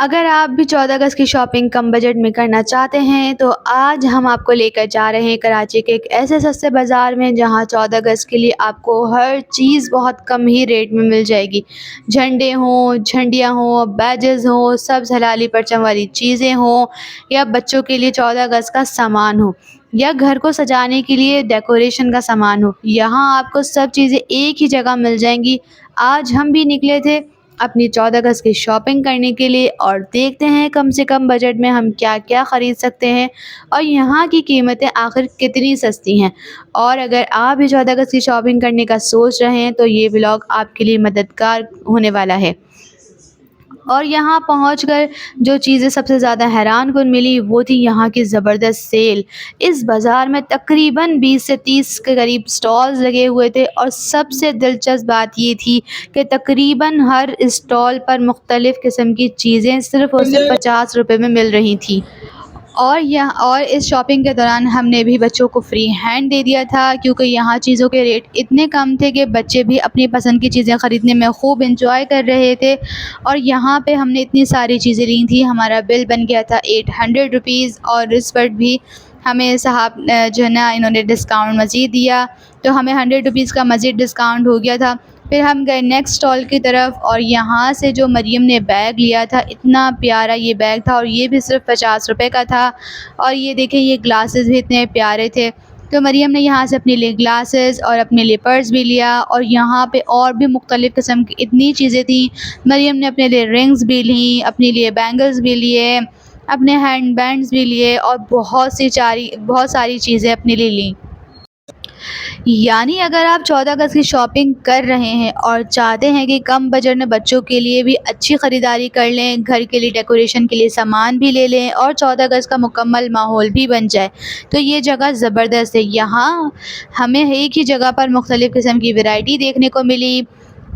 अगर आप भी 14 अगस्त की शॉपिंग कम बजट में करना चाहते हैं तो आज हम आपको लेकर जा रहे हैं कराची के एक ऐसे सस्ते बाज़ार में जहां 14 अगस्त के लिए आपको हर चीज़ बहुत कम ही रेट में मिल जाएगी। झंडे हों, झंडियाँ हों, बैजेस हों, सब हलाली परचम वाली चीज़ें हों या बच्चों के लिए 14 अगस्त का सामान हो या घर को सजाने के लिए डेकोरेशन का सामान हो, यहाँ आपको सब चीज़ें एक ही जगह मिल जाएंगी। आज हम भी निकले थे अपनी 14 अगस्त की शॉपिंग करने के लिए और देखते हैं कम से कम बजट में हम क्या-क्या ख़रीद सकते हैं और यहाँ की कीमतें आखिर कितनी सस्ती हैं। और अगर आप भी 14 अगस्त की शॉपिंग करने का सोच रहे हैं तो ये व्लॉग आपके लिए मददगार होने वाला है। और यहाँ पहुँचकर जो चीज़ें सबसे ज़्यादा हैरानकुन मिली वो थी यहाँ की ज़बरदस्त सेल। इस बाज़ार में तकरीबन 20 से 30 के करीब स्टॉल्स लगे हुए थे और सबसे दिलचस्प बात ये थी कि तकरीबन हर स्टॉल पर मुख्तलिफ़ किस्म की चीज़ें सिर्फ़ और सिर्फ 50 रुपए में मिल रही थी। और इस शॉपिंग के दौरान हमने भी बच्चों को फ्री हैंड दे दिया था क्योंकि यहाँ चीज़ों के रेट इतने कम थे कि बच्चे भी अपनी पसंद की चीज़ें ख़रीदने में खूब एंजॉय कर रहे थे। और यहाँ पे हमने इतनी सारी चीज़ें ली थी, हमारा बिल बन गया था 800 रुपीज़ और इस पर भी हमें साहब जो है ना इन्होंने डिस्काउंट मज़ीद दिया, तो हमें 100 रुपीज़ का मज़ीद डिस्काउंट हो गया था। फिर हम गए नेक्स्ट स्टॉल की तरफ और यहाँ से जो मरियम ने बैग लिया था, इतना प्यारा ये बैग था और ये भी सिर्फ 50 रुपए का था। और ये देखें, ये ग्लासेस भी इतने प्यारे थे। तो मरियम ने यहाँ से अपने लिए ग्लासेस और अपने लिए पर्स भी लिया और यहाँ पे और भी मुख्तलिफ़ किस्म की इतनी चीज़ें थी। मरियम ने अपने लिए रिंग्स भी लीं, अपने लिए बैंगल्स भी लिए, अपने हैंड बैंड्स भी लिए और बहुत सारी चीज़ें अपने लिए लीं। यानी अगर आप 14 अगस्त की शॉपिंग कर रहे हैं और चाहते हैं कि कम बजट में बच्चों के लिए भी अच्छी ख़रीदारी कर लें, घर के लिए डेकोरेशन के लिए सामान भी ले लें और 14 अगस्त का मुकम्मल माहौल भी बन जाए, तो ये जगह ज़बरदस्त है। यहाँ हमें एक ही जगह पर मुख्तलिफ़ किस्म की वैरायटी देखने को मिली।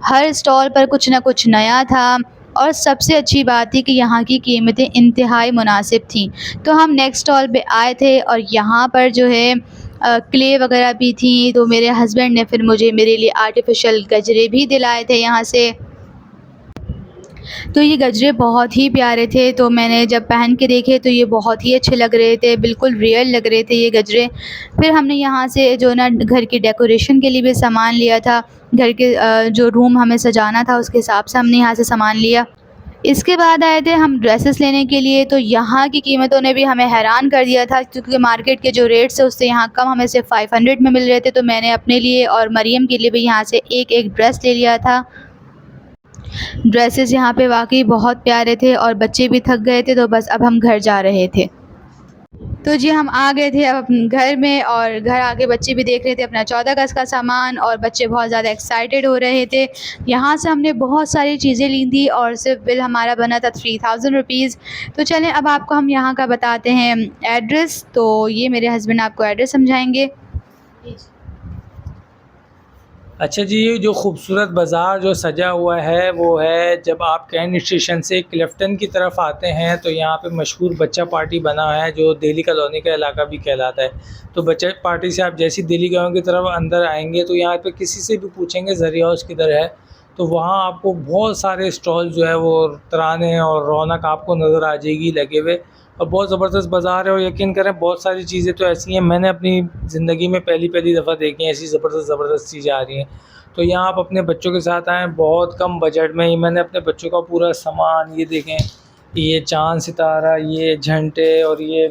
हर स्टॉल पर कुछ ना कुछ नया था और सबसे अच्छी बात थी कि यहाँ की कीमतें इंतहाई मुनासिब थीं। तो हम नेक्स्ट स्टॉल पे आए थे और यहाँ पर जो है क्ले वगैरह भी थी, तो मेरे हस्बैंड ने फिर मुझे मेरे लिए आर्टिफिशियल गजरे भी दिलाए थे यहाँ से। तो ये गजरे बहुत ही प्यारे थे, तो मैंने जब पहन के देखे तो ये बहुत ही अच्छे लग रहे थे, बिल्कुल रियल लग रहे थे ये गजरे। फिर हमने यहाँ से जो ना घर की डेकोरेशन के लिए भी सामान लिया था, घर के जो रूम हमें सजाना था उसके हिसाब से हमने यहाँ से सामान लिया। इसके बाद आए थे हम ड्रेसेस लेने के लिए, तो यहाँ की कीमतों ने भी हमें हैरान कर दिया था क्योंकि मार्केट के जो रेट्स है उससे यहाँ कम हमें सिर्फ 500 में मिल रहे थे। तो मैंने अपने लिए और मरियम के लिए भी यहाँ से एक ड्रेस ले लिया था। ड्रेसेस यहाँ पे वाकई बहुत प्यारे थे और बच्चे भी थक गए थे, तो बस अब हम घर जा रहे थे। तो जी हम आ गए थे अब अपने घर में और घर आके बच्चे भी देख रहे थे अपना 14 अगस्त का सामान और बच्चे बहुत ज़्यादा एक्साइटेड हो रहे थे। यहाँ से हमने बहुत सारी चीज़ें ली थी और सिर्फ बिल हमारा बना था 3000 रुपीज़। तो चलें अब आपको हम यहाँ का बताते हैं एड्रेस। तो ये मेरे हस्बैंड आपको एड्रेस समझाएंगे। अच्छा जी, ये जो खूबसूरत बाज़ार जो सजा हुआ है वो है जब आप कैंट स्टेशन से क्लिफ्टन की तरफ आते हैं तो यहाँ पे मशहूर बच्चा पार्टी बना है जो दिल्ली कॉलोनी का इलाका भी कहलाता है। तो बच्चा पार्टी से आप जैसी दिल्ली गाँव की तरफ अंदर आएंगे तो यहाँ पे किसी से भी पूछेंगे ज़रिया हाउस किधर है, तो वहाँ आपको बहुत सारे स्टॉल जो है वो तराने और रौनक आपको नज़र आ जाएगी लगे हुए। और बहुत ज़बरदस्त बाज़ार है और यकीन करें बहुत सारी चीज़ें तो ऐसी हैं मैंने अपनी ज़िंदगी में पहली दफ़ा देखी हैं, ऐसी ज़बरदस्त चीज़ें आ रही हैं। तो यहाँ आप अपने बच्चों के साथ आएँ, बहुत कम बजट में ही मैंने अपने बच्चों का पूरा सामान, ये देखें, ये चाँद सितारा, ये झंडे और ये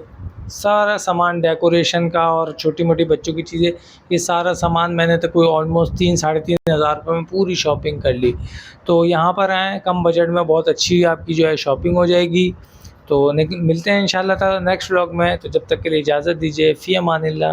सारा सामान डेकोरेशन का और छोटी मोटी बच्चों की चीज़ें, ये सारा सामान मैंने तो कोई ऑलमोस्ट 3 साढ़े 3 हज़ार रुपये में पूरी शॉपिंग कर ली। तो यहाँ पर आएँ, कम बजट में बहुत अच्छी आपकी जो है शॉपिंग हो जाएगी। तो मिलते हैं इंशाल्लाह ताला नेक्स्ट व्लॉग में, तो जब तक के लिए इजाज़त दीजिए। फ़ी अमानिल्लाह।